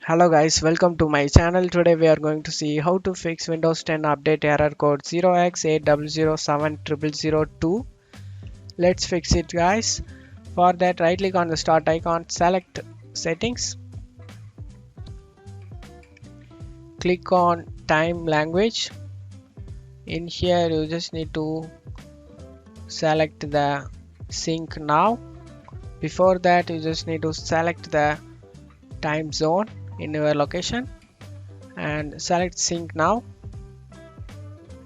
Hello guys, welcome to my channel. Today we are going to see how to fix Windows 10 update error code 0x80070002. Let's fix it guys. For that, right click on the start icon, select settings, click on time language. In here you just need to select the sync now. Before that you just need to select the time zone in your location and select sync now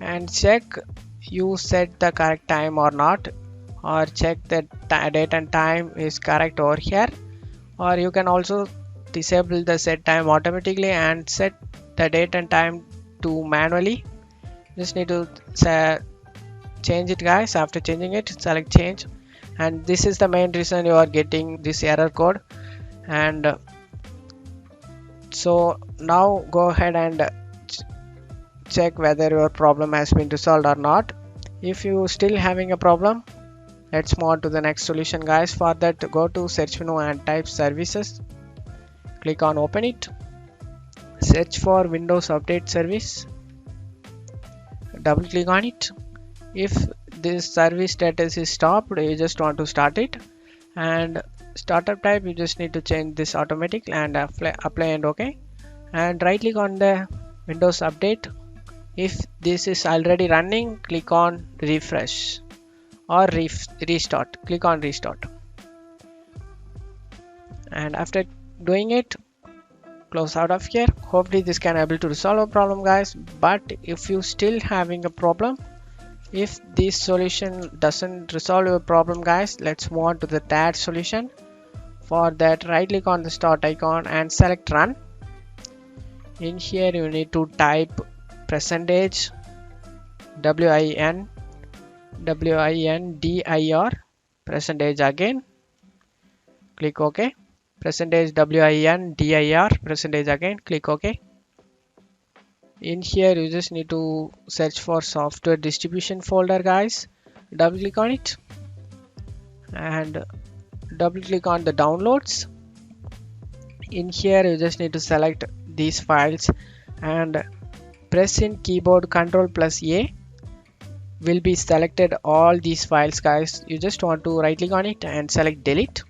and check you set the correct time or not, or check that date and time is correct over here, or you can also disable the set time automatically and set the date and time to manually. Just need to change it guys. After changing it, select change, and this is the main reason you are getting this error code. And so now go ahead and check whether your problem has been resolved or not. If you still having a problem, let's move on to the next solution guys. For that, go to search menu and type services, click on open it, search for Windows Update service, double click on it. If this service status is stopped, you just want to start it, and startup type you just need to change this automatic and apply and OK, and right click on the Windows Update. If this is already running, click on refresh or restart. Click on restart, and after doing it, close out of here. Hopefully this can able to resolve a problem guys. But if you still having a problem, if this solution doesn't resolve your problem guys, let's move on to the third solution. For that, right click on the start icon and select run. In here you need to type percentage WINDIR percentage, again click OK, percentage WINDIR percentage, again click OK. In here you just need to search for software distribution folder guys, double click on it and double click on the downloads. In here you just need to select these files and press in keyboard Ctrl plus A, will be selected all these files guys. You just want to right click on it and select delete.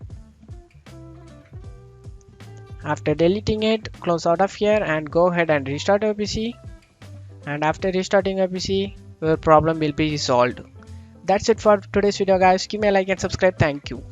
After deleting it, close out of here and go ahead and restart your PC, and after restarting your PC, your problem will be resolved. That's it for today's video guys. Give me a like and subscribe. Thank you.